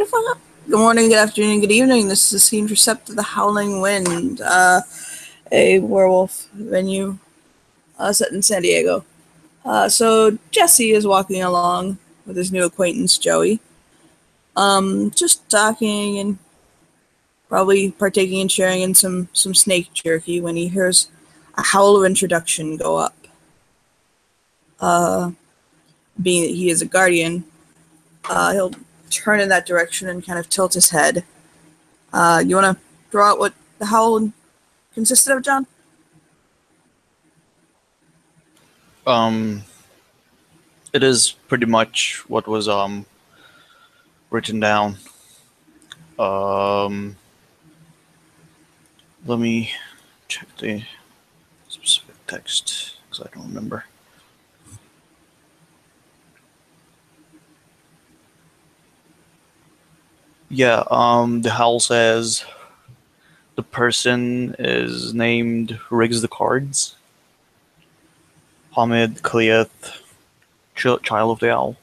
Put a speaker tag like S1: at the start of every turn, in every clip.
S1: the fuck up. Good morning, good afternoon, good evening. This is the Scene for Sept of the Howling Wind, a werewolf venue set in San Diego. So Jesse is walking along with his new acquaintance, Joey. Just talking and probably partaking and sharing in some snake jerky when he hears a howl of introduction go up. Being that he is a guardian, he'll turn in that direction and kind of tilt his head. You want to throw out what the howl consisted of, John?
S2: It is pretty much what was written down. Let me check the specific text because I don't remember. Yeah, the howl says the person is named Riggs the Cards. Hamid Kaliath, Child of the Owl.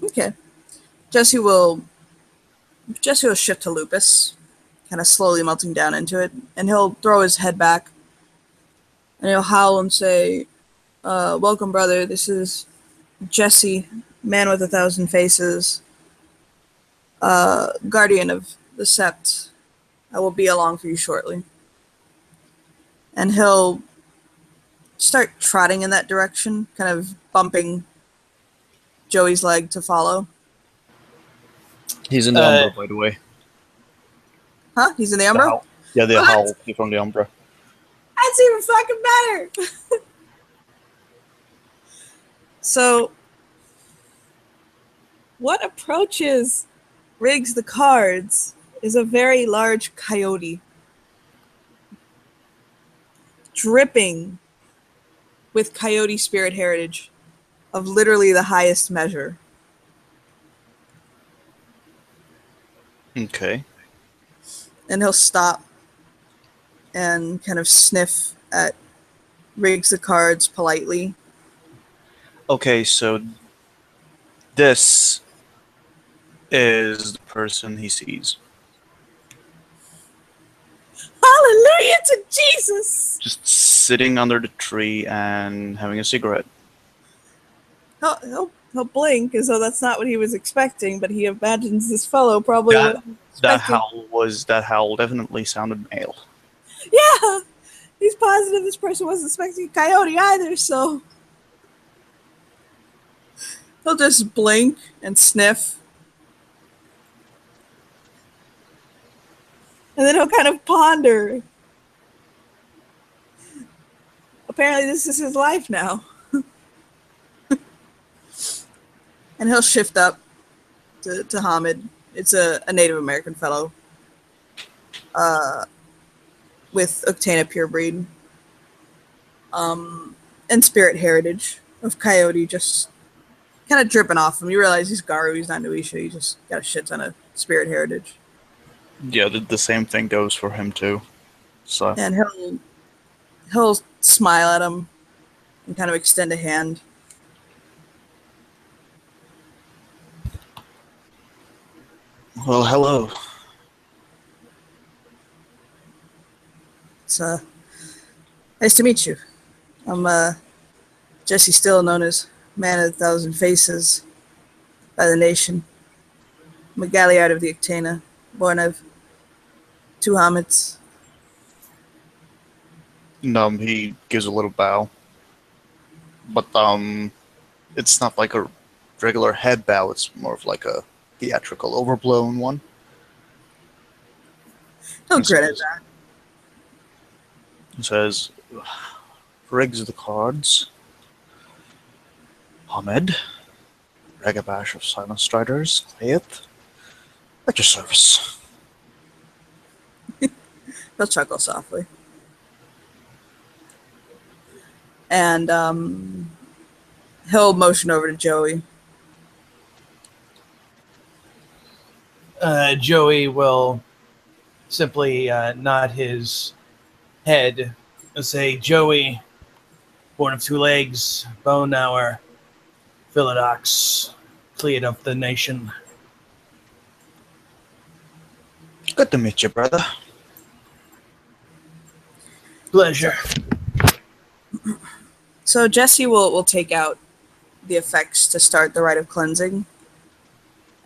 S1: Okay. Jesse will shift to Lupus, kind of slowly melting down into it, and he'll throw his head back, and he'll howl and say, welcome, brother. This is Jesse, man with 1,000 faces, guardian of the Sept. I will be along for you shortly. And he'll start trotting in that direction, kind of bumping Joey's leg to follow.
S2: He's in the Umbra, by the way.
S1: Huh? He's in the Umbra?
S2: Yeah, the howl from the Umbra.
S1: That's even fucking better! So, what approaches Riggs the Cards is a very large coyote, dripping with coyote spirit heritage of literally the highest measure.
S2: Okay.
S1: And he'll stop and kind of sniff at Riggs the Cards politely.
S2: Okay, so this is the person he sees.
S1: Hallelujah to Jesus!
S2: Just sitting under the tree and having a cigarette.
S1: He'll blink as though that's not what he was expecting, but he imagines this fellow probably would.
S2: That howl definitely sounded male.
S1: Yeah! He's positive this person wasn't expecting a coyote either, so he'll just blink and sniff. And then he'll kind of ponder. Apparently this is his life now. And he'll shift up to Hamid. It's a Native American fellow. With Octana pure breed. And spirit heritage of coyote just kind of dripping off him. You realize he's Garu, he's not Nuisha, he just got a shit ton of spirit heritage.
S2: Yeah, the same thing goes for him too. So.
S1: And he'll smile at him and kind of extend a hand.
S2: Well, hello.
S1: It's nice to meet you. I'm Jesse Still, known as Man of 1,000 Faces by the nation. I'm a Galliard of the Octana, born of 2 Hamids.
S2: He gives a little bow. But it's not like a regular head bow, it's more of like a theatrical, overblown one.
S1: He'll grin at that.
S2: It says, Riggs the Cards, Hamid, Ragabash of Silent Striders, Clayeth, at your service.
S1: He'll chuckle softly. And he'll motion over to Joey.
S3: Joey will simply nod his head and say, Joey, born of 2 legs, bone knower, Philodox, Cleat of the nation.
S2: Good to meet you, brother.
S3: Pleasure.
S1: So Jesse will take out the effects to start the rite of cleansing.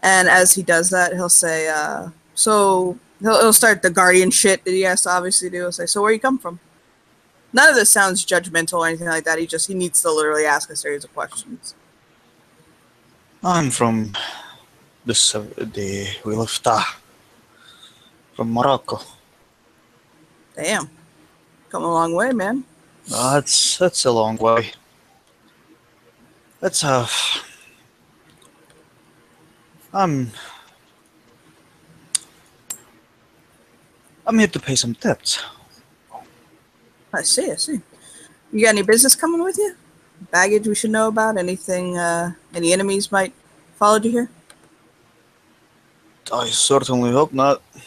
S1: And as he does that, he'll say, so he'll start the guardian shit that he has to obviously do. He'll say, so where you come from? None of this sounds judgmental or anything like that. He needs to literally ask a series of questions.
S2: I'm from the Wheel of Ta, from Morocco.
S1: Damn. Come a long way, man.
S2: That's a long way. That's I'm here to pay some debts.
S1: I see. You got any business coming with you? Baggage we should know about? Anything, any enemies might follow you here?
S2: I certainly hope not.
S1: I'm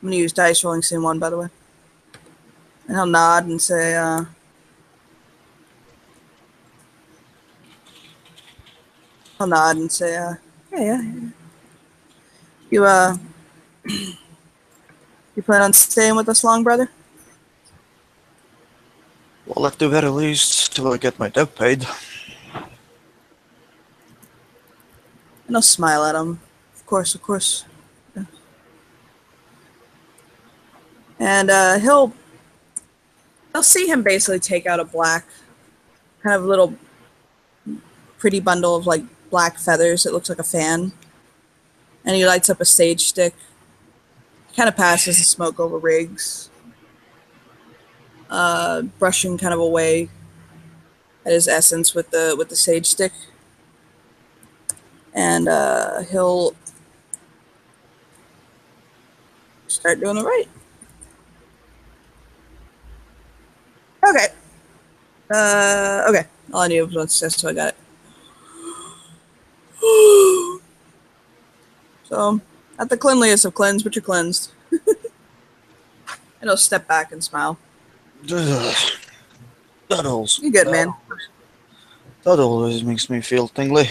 S1: gonna use dice rolling scene 1, by the way. And he'll nod and say, yeah. You, you plan on staying with us long, brother?
S2: Well, at the very least, till I get my debt paid.
S1: And I'll smile at him. Of course. Yeah. And he'll see him basically take out a black, kind of little pretty bundle of like black feathers. It looks like a fan. And he lights up a sage stick. Kind of passes the smoke over Riggs. Brushing kind of away at his essence with the sage stick. And he'll start doing it right. Okay. Okay. All I need was one success, so I got it. So, not the cleanliest of cleansed, but you're cleansed. And he'll step back and smile.
S2: That always,
S1: You good, man.
S2: that always makes me feel tingly.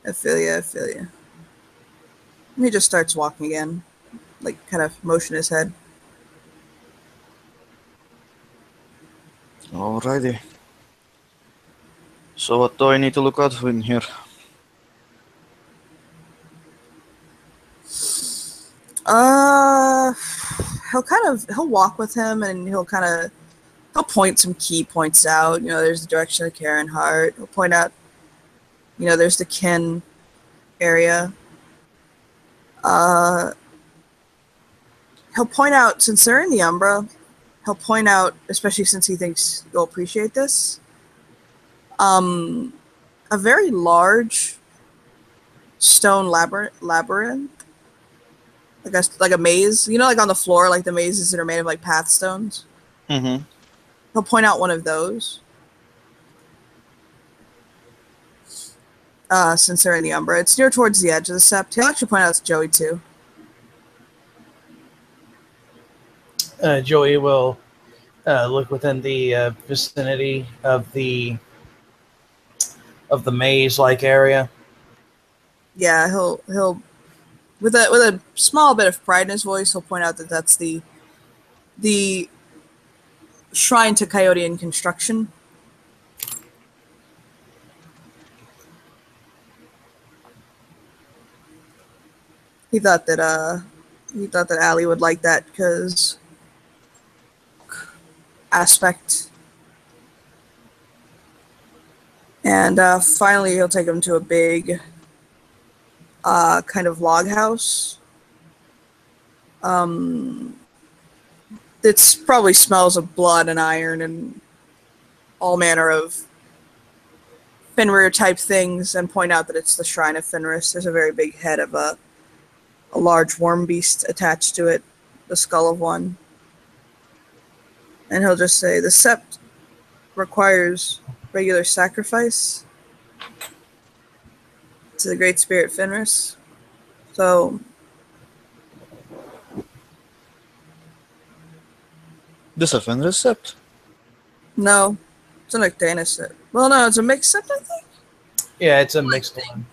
S1: I feel you. And he just starts walking again. Like, kind of motion his head.
S2: Alrighty. So what do I need to look out for in here?
S1: He'll walk with him and he'll point some key points out. You know, there's the direction of Karen Hart. He'll point out, you know, there's the Kin area. He'll point out, since they're in the Umbra, he'll point out, especially since he thinks you'll appreciate this, a very large stone labyrinth. Like a maze. You know, like on the floor, like the mazes that are made of like path stones?
S2: Mm-hmm.
S1: He'll point out one of those. Since they're in the Umbra. It's near towards the edge of the Sept. He'll actually point out it's Joey too.
S3: Joey will look within the vicinity of the maze-like area.
S1: Yeah, he'll with a small bit of pride in his voice, he'll point out that that's the shrine to Coyote in construction. He thought that Allie would like that because aspect. And finally, he'll take him to a big kind of log house. It probably smells of blood and iron and all manner of Fenrir type things, and point out that it's the Shrine of Fenris. There's a very big head of a large worm beast attached to it, the skull of one. And he'll just say, the Sept requires regular sacrifice to the Great Spirit Fenris. So,
S2: This a Fenris Sept?
S1: no, it's an Octanus Sept. Well, no, it's a mixed Sept, I think.
S3: Yeah, it's a mixed one.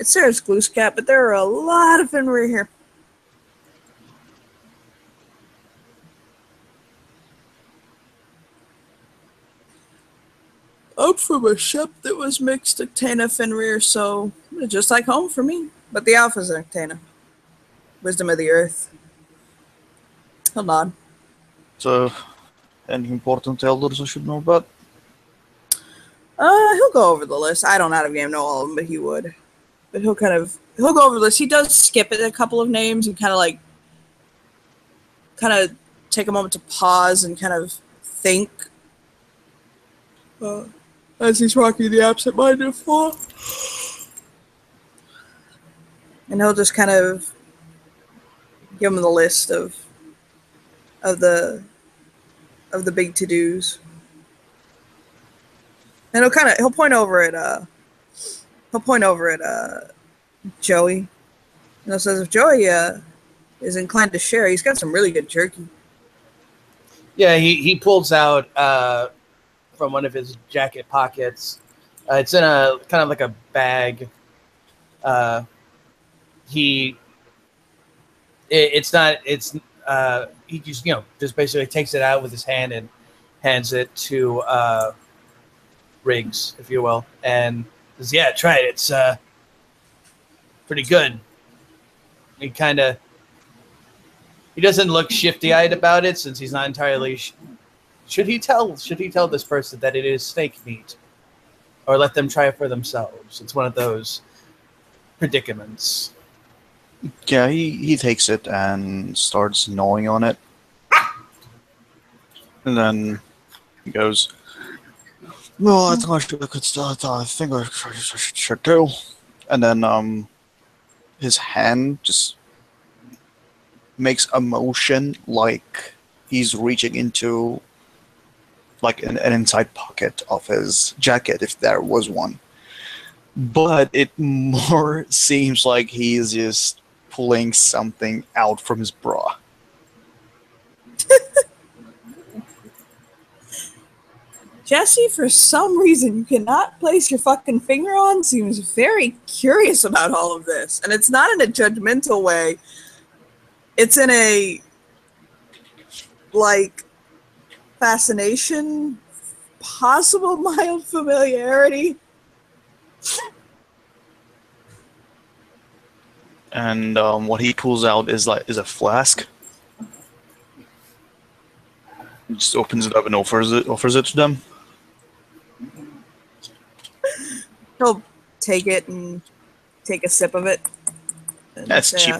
S1: It's Sarah's Glooscap, but there are a lot of Fenrir here. I'm from a ship that was mixed Ictana Fenrir, so it's just like home for me. But the Alpha's an Ictana. Wisdom of the Earth. Hold on.
S2: So, any important elders I should know about?
S1: He'll go over the list. I don't out of game know all of them, but he would. But he'll go over the list. He does skip it a couple of names and kind of take a moment to pause and kind of think. As he's rocking the absent-minded floor. And he'll just kind of give him the list of the big to-dos. And he'll point over at Joey. And he says if Joey is inclined to share, he's got some really good jerky.
S3: Yeah, he pulls out from one of his jacket pockets. It's in a kind of like a bag. He just just basically takes it out with his hand and hands it to Riggs, if you will, and says, "Yeah, try it. It's pretty good." He doesn't look shifty-eyed about it since he's not entirely. Should he tell this person that it is snake meat, or let them try it for themselves? It's one of those predicaments.
S2: Yeah, he takes it and starts gnawing on it. And then he goes, "No, I think I should do." And then his hand just makes a motion like he's reaching into like an inside pocket of his jacket, if there was one. But it more seems like he's just pulling something out from his bra.
S1: Jesse, for some reason you cannot place your fucking finger on, seems very curious about all of this. And it's not in a judgmental way. It's in a, like, fascination, possible mild familiarity.
S2: And what he pulls out is a flask. He just opens it up and offers it to them.
S1: He'll take it and take a sip of it.
S2: That's cheap.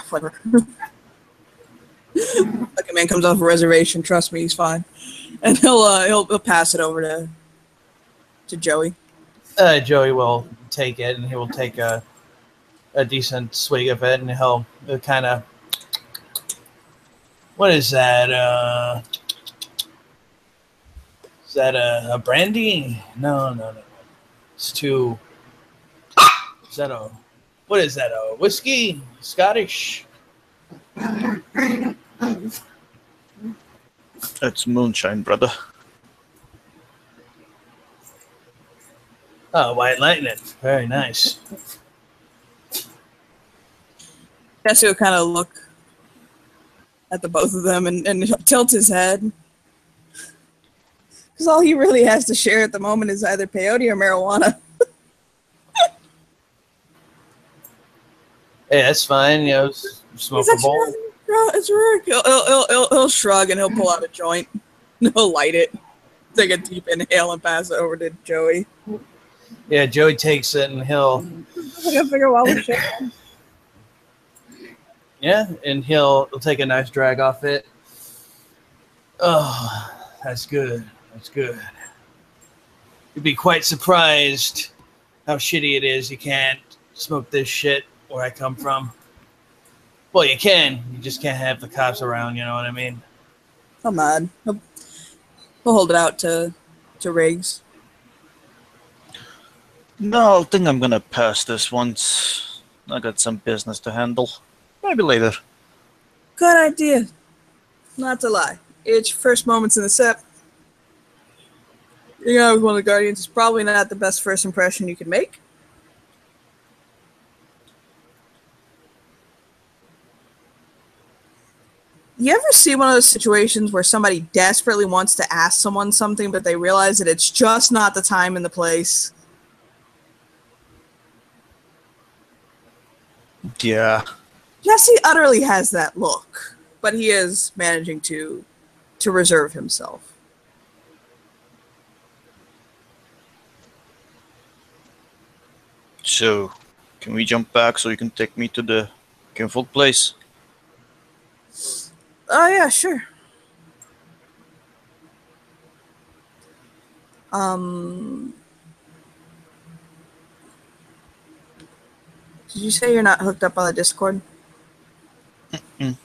S1: Whatever. Like a man comes off a reservation, trust me, he's fine. And he'll pass it over to Joey.
S3: Joey will take it, and he will take a decent swig of it, and he'll kind of, what is that? Is that a brandy? No. It's too. Is that what is that? A whiskey? Scottish?
S2: It's moonshine, brother.
S3: Oh, White Lightning. Very nice.
S1: Jesse will kind of look at the both of them and he'll tilt his head. Because all he really has to share at the moment is either peyote or marijuana.
S3: Hey, that's fine. You know, smoke a bowl.
S1: It's work. He'll shrug and he'll pull out a joint. He'll light it, take a deep inhale, and pass it over to Joey.
S3: Yeah, Joey takes it and he'll.
S1: I gotta figure out why we share.
S3: Yeah, and he'll take a nice drag off it. Oh, that's good. That's good. You'd be quite surprised how shitty it is. You can't smoke this shit where I come from. Well, you can. You just can't have the cops around, you know what I mean?
S1: I'm mad. He'll hold it out to Riggs.
S2: No, I think I'm gonna pass this once. I got some business to handle. Maybe later.
S1: Good idea. Not to lie. It's your first moments in the set. You know, with one of the Guardians is probably not the best first impression you can make. You ever see one of those situations where somebody desperately wants to ask someone something, but they realize that it's just not the time and the place?
S2: Yeah.
S1: Jesse utterly has that look, but he is managing to reserve himself.
S2: So, can we jump back so you can take me to the Kinfolk place?
S1: Oh yeah, sure. Did you say you're not hooked up on the Discord?
S2: Mm.
S1: Do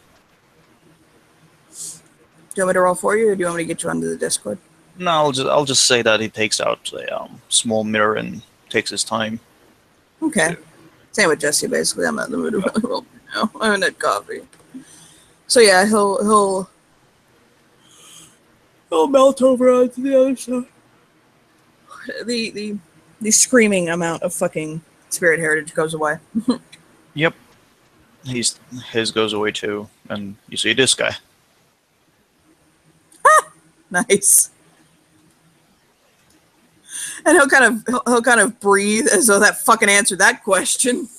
S1: you want me to roll for you, or do you want me to get you onto the Discord?
S2: No, I'll just say that he takes out a small mirror and takes his time.
S1: Okay. Same with Jesse, basically. I'm not in the mood to really roll right now. I haven't had coffee. So yeah, he'll melt over onto the other side. The screaming amount of fucking spirit heritage goes away.
S2: Yep. His goes away too, and you see this guy.
S1: Nice. And he'll kind of breathe as though that fucking answered that question.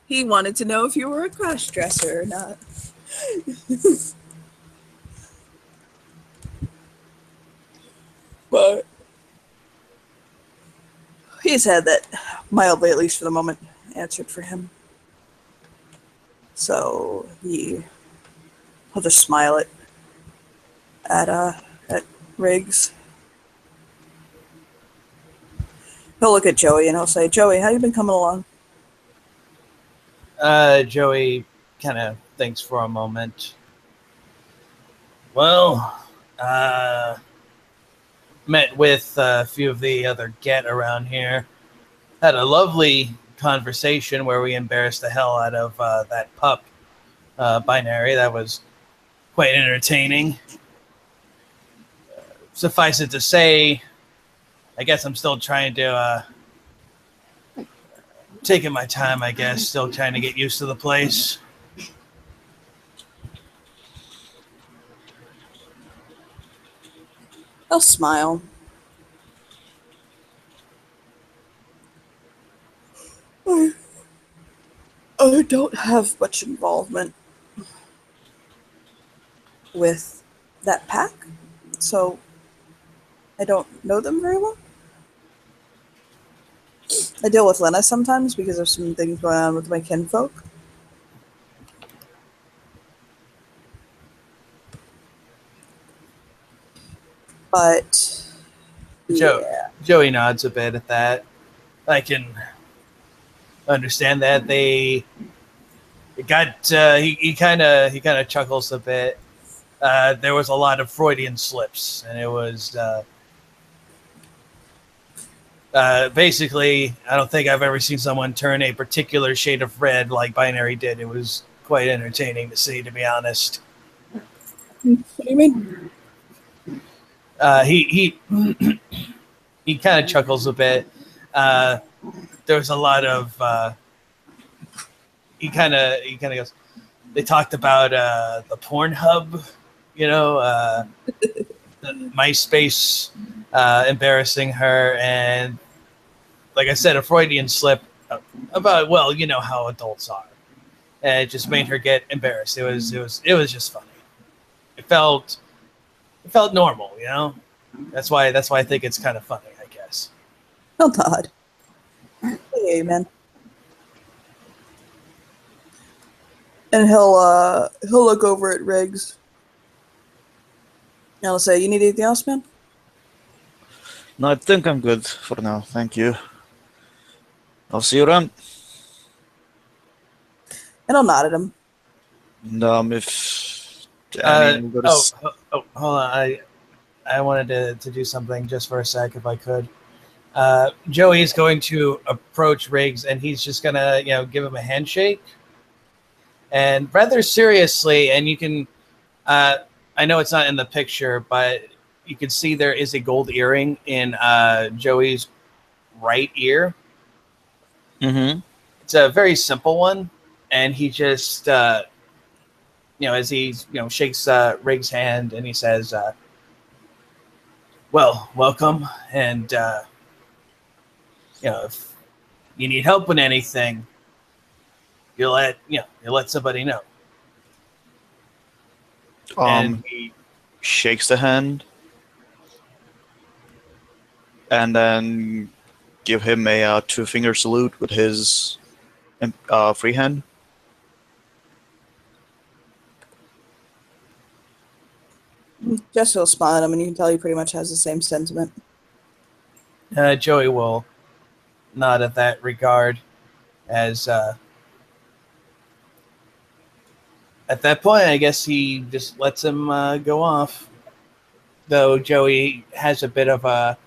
S1: He wanted to know if you were a cross-dresser or not. But he's had that mildly, at least for the moment, answered for him. So he'll just smile at Riggs. He'll look at Joey and he'll say, "Joey, how you been coming along?"
S3: Joey kind of thinks for a moment. Well, met with a few of the other Get around here. Had a lovely conversation where we embarrassed the hell out of that pup, Binary. That was quite entertaining. Suffice it to say, I guess I'm still trying to taking my time, I guess, still trying to get used to the place.
S1: He'll smile. I don't have much involvement with that pack, so I don't know them very well. I deal with Lena sometimes because there's some things going on with my kinfolk. But yeah.
S3: Joey nods a bit at that. I can understand that. He kind of chuckles a bit. There was a lot of Freudian slips, and it was basically, I don't think I've ever seen someone turn a particular shade of red like Binary did. It was quite entertaining to see, to be honest.
S1: What do you mean?
S3: He kind of chuckles a bit. There was a lot of he kind of goes. They talked about the Pornhub, the MySpace embarrassing her, and like I said, a Freudian slip about, well, you know how adults are, and it just made her get embarrassed. It was just funny. It felt normal, That's why I think it's kind of funny, I guess.
S1: Oh God. Hey, man. And he'll look over at Riggs. And he'll say, "You need anything else, man?"
S2: No, I think I'm good for now. Thank you. I'll see you around.
S1: And I'll nod at him.
S2: And if
S3: hold on. I wanted to do something just for a sec, if I could. Joey's going to approach Riggs, and he's just gonna, give him a handshake, and rather seriously. And you can, I know it's not in the picture, but you can see there is a gold earring in Joey's right ear.
S2: Mm-hmm.
S3: It's a very simple one, and he just, as he, shakes Rig's hand, and he says, "Well, welcome, and if you need help with anything, you let somebody know." And he
S2: Shakes the hand, and then give him a two-finger salute with his free hand.
S1: Jesse will smile at him, and you can tell he pretty much has the same sentiment.
S3: Joey will nod at that regard as at that point, I guess he just lets him go off. Though Joey has there's a bit of a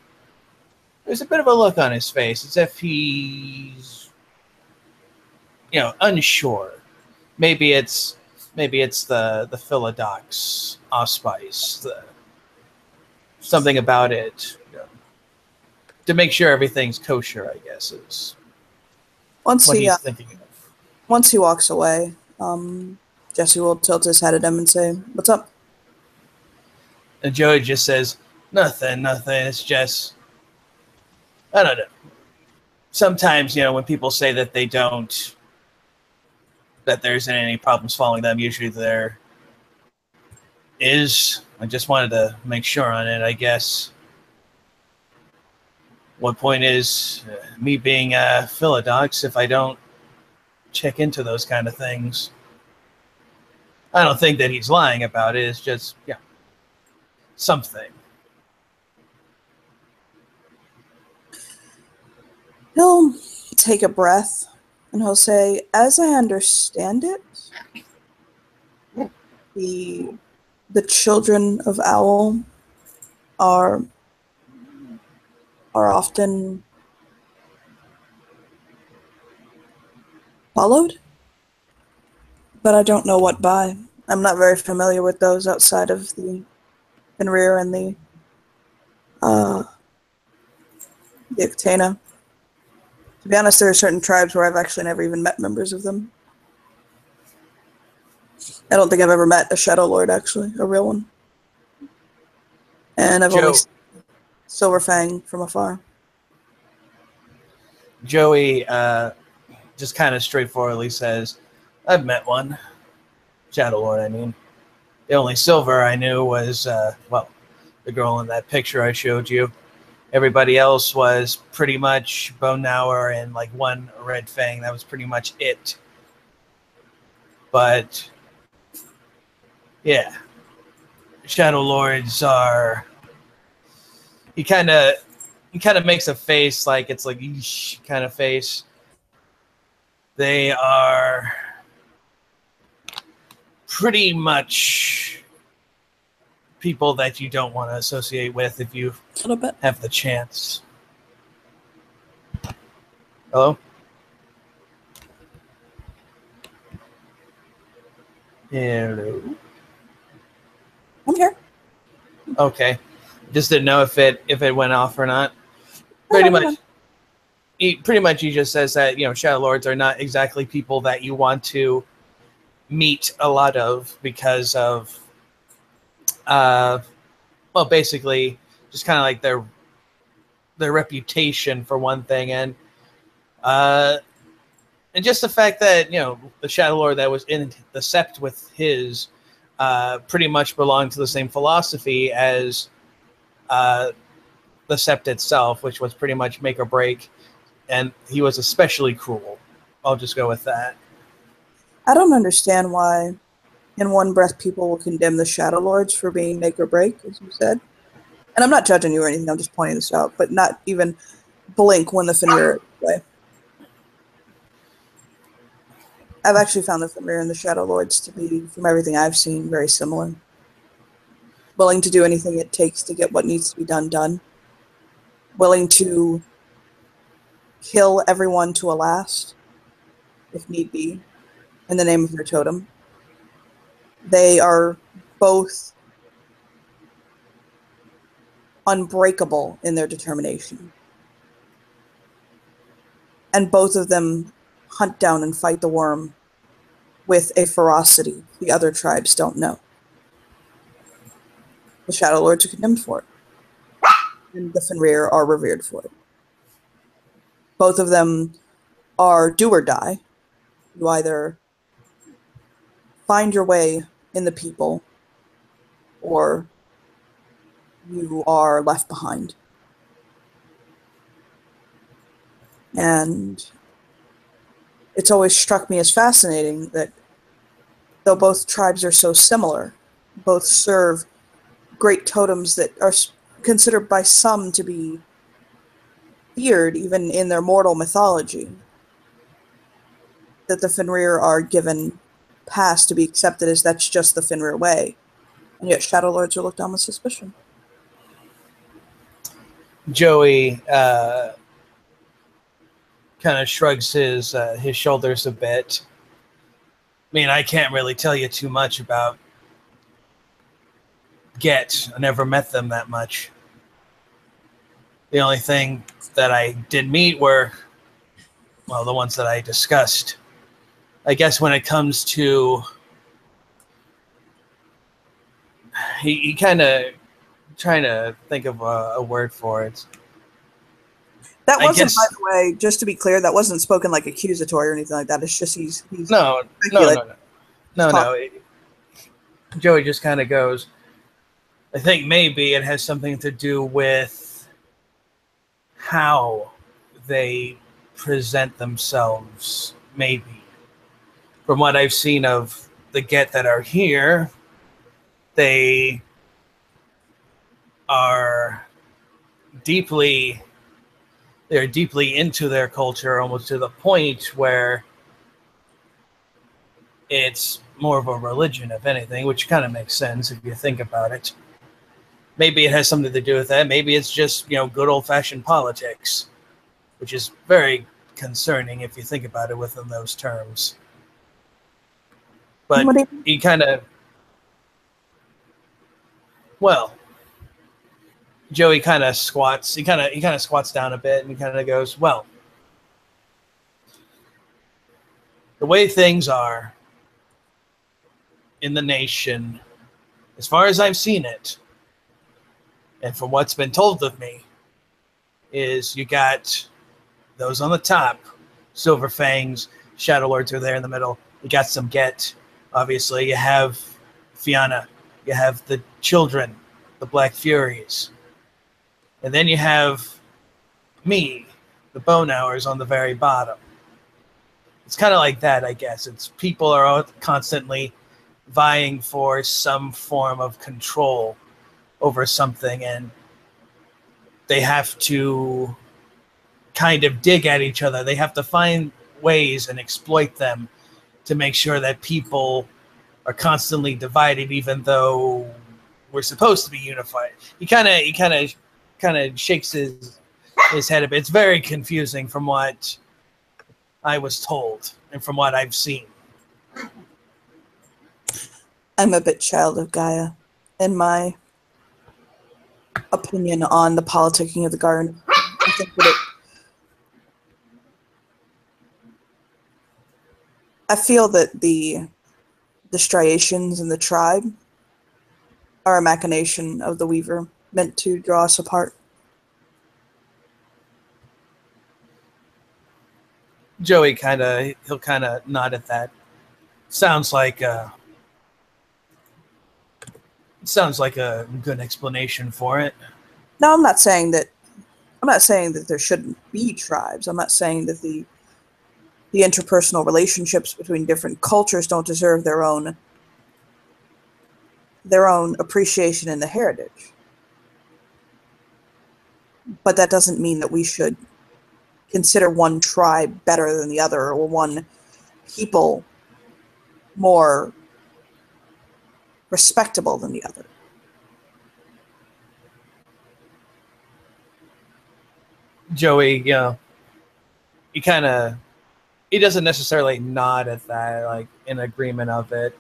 S3: look on his face, as if he's, unsure. Maybe it's the Philodox Auspice, something about it, to make sure everything's kosher, I guess, is
S1: Once
S3: what
S1: he
S3: he's thinking of.
S1: once he walks away, Jesse will tilt his head at him and say, "What's up?"
S3: And Joey just says, nothing. It's just, I don't know. Sometimes, when people say that that there isn't any problems following them, usually there is. I just wanted to make sure on it, I guess. One point is, me being a Philodox, if I don't check into those kind of things, I don't think that he's lying about it. It's just, something.
S1: He'll take a breath, and he'll say, "As I understand it, the children of Owl are often followed, but I don't know what by. I'm not very familiar with those outside of the Fenrir and the Ictana. To be honest, there are certain tribes where I've actually never even met members of them. I don't think I've ever met a Shadow Lord, actually, a real one. And I've only seen Silverfang from afar."
S3: Joey just kind of straightforwardly says, "I've met one. Shadow Lord, I mean. The only silver I knew was, the girl in that picture I showed you. Everybody else was pretty much Bone Gnawer and like one Red Fang. That was pretty much it. But yeah, Shadow Lords are." He kind of makes a face like it's like eesh kind of face. They are pretty much people that you don't want to associate with if you
S1: A little bit.
S3: have the chance. Hello? Hello?
S1: I'm here.
S3: Okay. Just didn't know if it went off or not. Pretty much. He just says that, Shadow Lords are not exactly people that you want to meet a lot of because of basically just kind of like their reputation for one thing, and just the fact that the Shadow Lord that was in the Sept with his pretty much belonged to the same philosophy as the Sept itself, which was pretty much make or break, and he was especially cruel. I'll just go with that.
S1: I don't understand why, in one breath, people will condemn the Shadow Lords for being make or break, as you said. And I'm not judging you or anything, I'm just pointing this out, but not even blink when the Fenrir way. I've actually found the Fenrir and the Shadow Lords to be, from everything I've seen, very similar. Willing to do anything it takes to get what needs to be done. Willing to kill everyone to a last, if need be, in the name of their totem. They are both unbreakable in their determination. And both of them hunt down and fight the worm with a ferocity the other tribes don't know. The Shadow Lords are condemned for it, and the Fenrir are revered for it. Both of them are do or die. You either find your way in the people, or you are left behind. And it's always struck me as fascinating that though both tribes are so similar, both serve great totems that are considered by some to be feared even in their mortal mythology, that the Fenrir are given pass to be accepted as that's just the Fenrir way, and yet Shadow Lords are looked on with suspicion.
S3: Joey kind of shrugs his shoulders a bit. I mean, I can't really tell you too much about Get. I never met them that much. The only thing that I did meet were, well, the ones that I discussed. I guess when it comes to, he kind of trying to think of a word for it.
S1: That wasn't, by the way, just to be clear, that wasn't spoken like accusatory or anything like that. It's just he's
S3: no. Joey just kind of goes, I think maybe it has something to do with how they present themselves, maybe. From what I've seen of the Get that are here, they are deeply into their culture, almost to the point where it's more of a religion, if anything, which kind of makes sense if you think about it. Maybe it has something to do with that. Maybe it's just, good old-fashioned politics, which is very concerning if you think about it within those terms. But he kind of, Joey kind of squats. He kind of squats down a bit and he kind of goes, well, the way things are in the nation, as far as I've seen it, and from what's been told of me, is you got those on the top, Silver Fangs, Shadow Lords are there in the middle. You got some Get, obviously. You have Fianna. You have the children, the Black Furies. And then you have me, the Bone Hours, on the very bottom. It's kind of like that, I guess. It's people are constantly vying for some form of control over something, and they have to kind of dig at each other. They have to find ways and exploit them to make sure that people are constantly divided, even though we're supposed to be unified. He kind of shakes his head a bit. It's very confusing from what I was told and from what I've seen.
S1: I'm a bit child of Gaia in my opinion on the politicking of the garden. I think that I feel that the striations in the tribe are a machination of the Weaver, meant to draw us apart.
S3: Joey he'll kind of nod at that. Sounds like a good explanation for it.
S1: No, I'm not saying that there shouldn't be tribes. I'm not saying that the interpersonal relationships between different cultures don't deserve their own appreciation in the heritage. But that doesn't mean that we should consider one tribe better than the other, or one people more respectable than the other.
S3: Joey, he doesn't necessarily nod at that, like in agreement of it.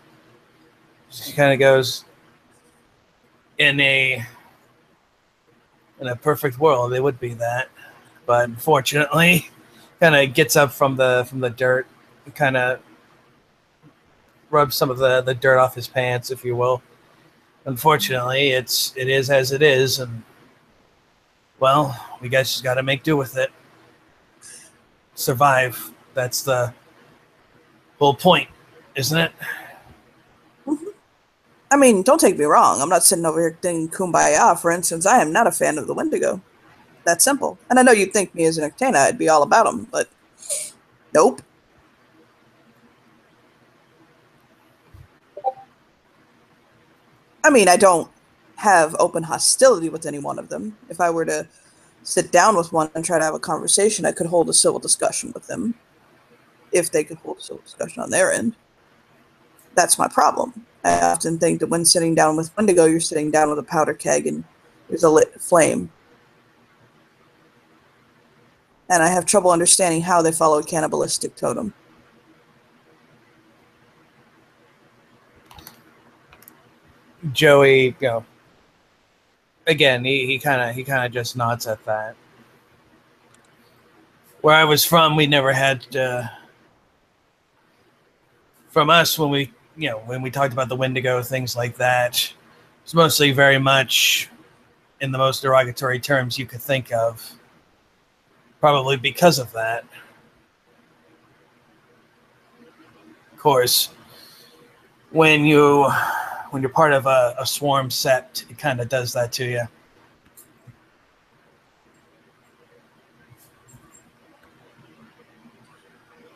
S3: He kind of goes, in a In a perfect world, they would be that, but unfortunately, kind of gets up from the dirt, kind of rubs some of the dirt off his pants, if you will. Unfortunately, it is as it is, and well, we guys just got to make do with it. Survive. That's the whole point, isn't it?
S1: I mean, don't take me wrong. I'm not sitting over here thinking kumbaya. For instance, I am not a fan of the Wendigo. That's simple. And I know you'd think me as an Octana, I'd be all about them, but nope. I mean, I don't have open hostility with any one of them. If I were to sit down with one and try to have a conversation, I could hold a civil discussion with them. If they could hold a civil discussion on their end. That's my problem. I often think that when sitting down with Wendigo, you're sitting down with a powder keg and there's a lit flame. And I have trouble understanding how they follow a cannibalistic totem.
S3: Joey, again, he kind of just nods at that. Where I was from, we never had from us when we talked about the Wendigo, things like that. It's mostly very much in the most derogatory terms you could think of. Probably because of that. Of course, when you're part of a swarm sept, it kind of does that to you.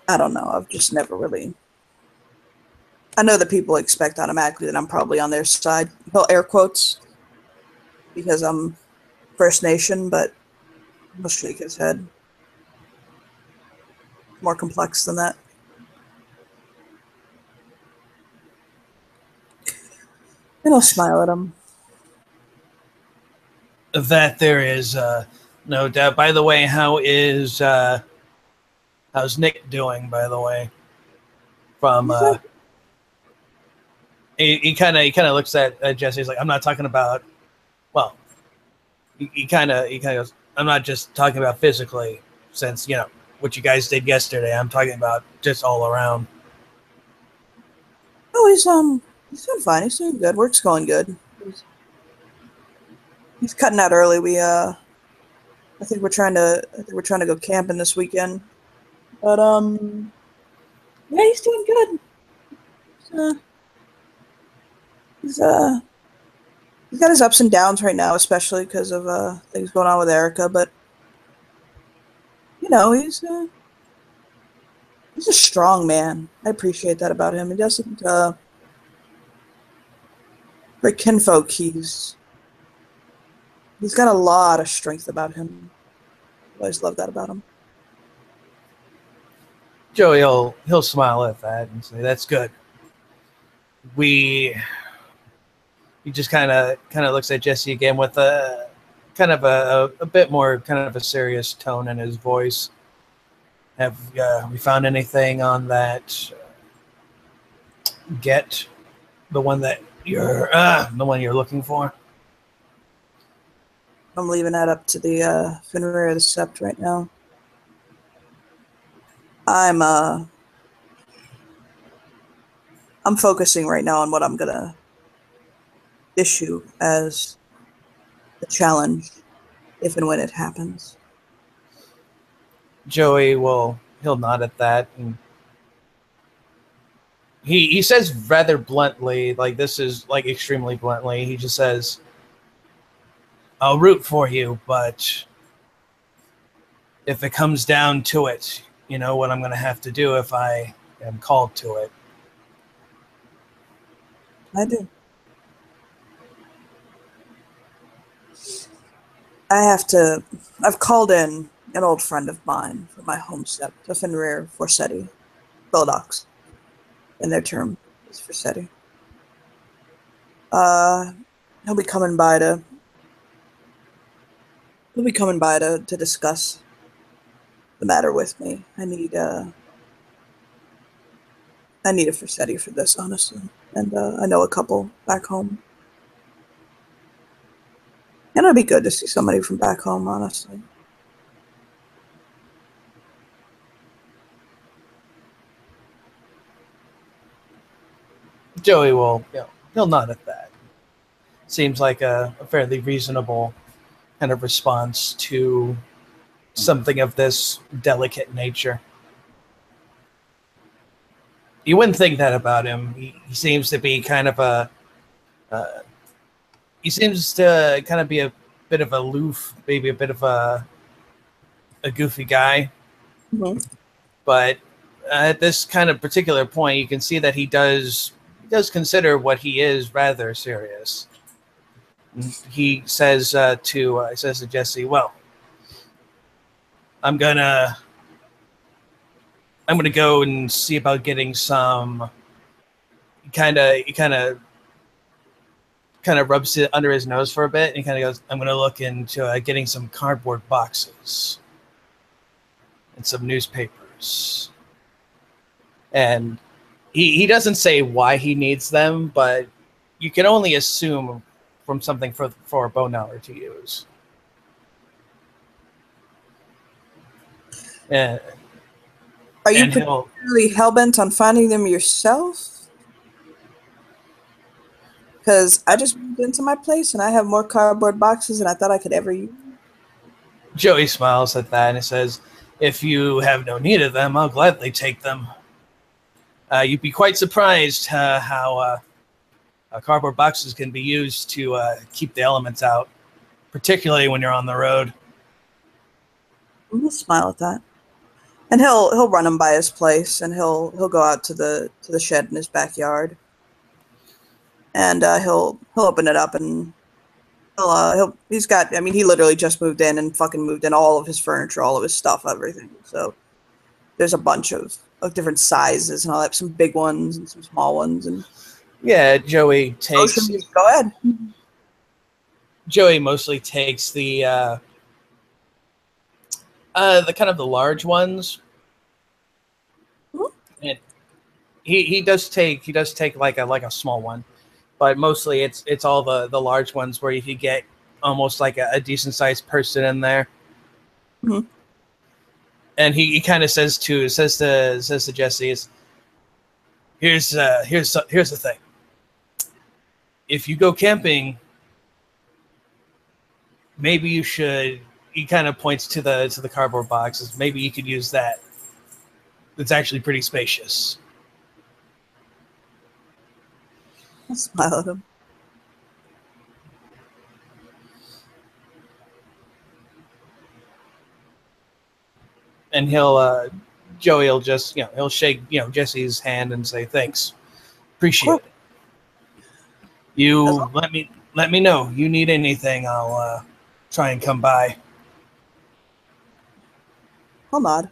S1: I don't know. I've just never really... I know that people expect automatically that I'm probably on their side. Well, air quotes. Because I'm First Nation, but he'll shake his head. More complex than that. And I'll smile at him.
S3: That there is no doubt. By the way, how's Nick doing? By the way, from he kind of looks at Jesse. He's like, I'm not talking about. Well, he kind of goes, I'm not just talking about physically, since what you guys did yesterday. I'm talking about just all around.
S1: Oh, he's doing fine. He's doing good. Work's going good. He's cutting out early. I think we're trying to go camping this weekend. But yeah, he's doing good. He's got his ups and downs right now, especially because of things going on with Erica. But he's a strong man. I appreciate that about him. He doesn't for kinfolk. He's got a lot of strength about him. I always love that about him.
S3: Joey, he'll smile at that and say, "That's good." He just kind of looks at Jesse again with a kind of a bit more kind of a serious tone in his voice. Have we found anything on that Get, the one that you're looking for?
S1: I'm leaving that up to the Fenrir of the Sept right now. I'm focusing right now on what I'm gonna issue as the challenge if and when it happens.
S3: Joey he'll nod at that, and he says rather bluntly, like this is like extremely bluntly, he just says, I'll root for you, but if it comes down to it, you know what I'm going to have to do if I am called to it.
S1: I do. I've called in an old friend of mine from my home sept, a Fenrir Forseti, Philodox, and their term is Forseti. He'll be coming by to discuss the matter with me. I need a Forseti for this, honestly, and I know a couple back home. And it'd be good to see somebody from back home, honestly.
S3: Joey will, he'll nod at that. Seems like a fairly reasonable kind of response to something of this delicate nature. You wouldn't think that about him. He seems to be kind of he seems to kind of be a bit of aloof, maybe a bit of a goofy guy.
S1: Mm-hmm.
S3: But at this kind of particular point, you can see that he does consider what he is rather serious. He says to Jesse, "Well, I'm gonna go and see about getting some." He kind of rubs it under his nose for a bit, and he kind of goes, "I'm gonna look into getting some cardboard boxes and some newspapers." And he doesn't say why he needs them, but you can only assume from something for Boneller to use. And
S1: Are you
S3: and he'll-
S1: particularly hellbent on finding them yourself? Because I just moved into my place and I have more cardboard boxes than I thought I could ever use.
S3: Joey smiles at that and he says, "If you have no need of them, I'll gladly take them. You'd be quite surprised how cardboard boxes can be used to keep the elements out, particularly when you're on the road."
S1: He'll smile at that, and he'll run him by his place, and he'll go out to the shed in his backyard, and he'll open it up, and he's got. I mean, he literally just moved in and fucking moved in all of his furniture, all of his stuff, everything. So there's a bunch of different sizes and all that, some big ones and some small ones, and
S3: yeah, Joey takes.
S1: Go ahead.
S3: Joey mostly takes the kind of the large ones, and he does take like a small one, but mostly it's all the large ones where you could get almost like a decent sized person in there.
S1: Mm-hmm.
S3: And he kind of says to Jesse, here's the thing. If you go camping, maybe you should. He kind of points to the cardboard boxes. Maybe you could use that. It's actually pretty spacious.
S1: I'll smile at him.
S3: And Joey will just, he'll shake, Jesse's hand and say, "Thanks. Appreciate it. You let me know. You need anything, I'll try and come by."
S1: I'll nod.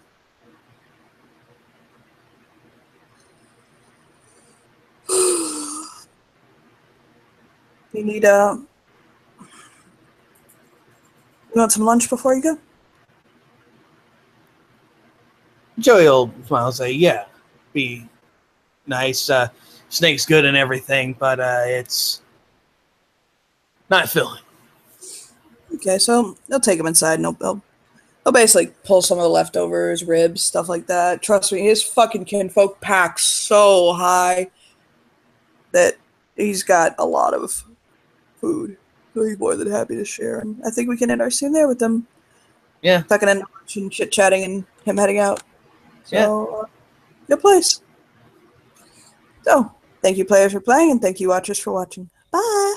S1: You need you want some lunch before you go?
S3: Joey will smile and say, "Yeah, be nice. Snake's good and everything, but it's not filling."
S1: Okay, so they'll take him inside, and he'll basically pull some of the leftovers, ribs, stuff like that. Trust me, his fucking kinfolk packs so high that he's got a lot of food. So he's more than happy to share. And I think we can end our scene there with them.
S3: Yeah.
S1: Tucking in and chit-chatting and him heading out. So, good place. So, thank you players for playing, and thank you watchers for watching. Bye!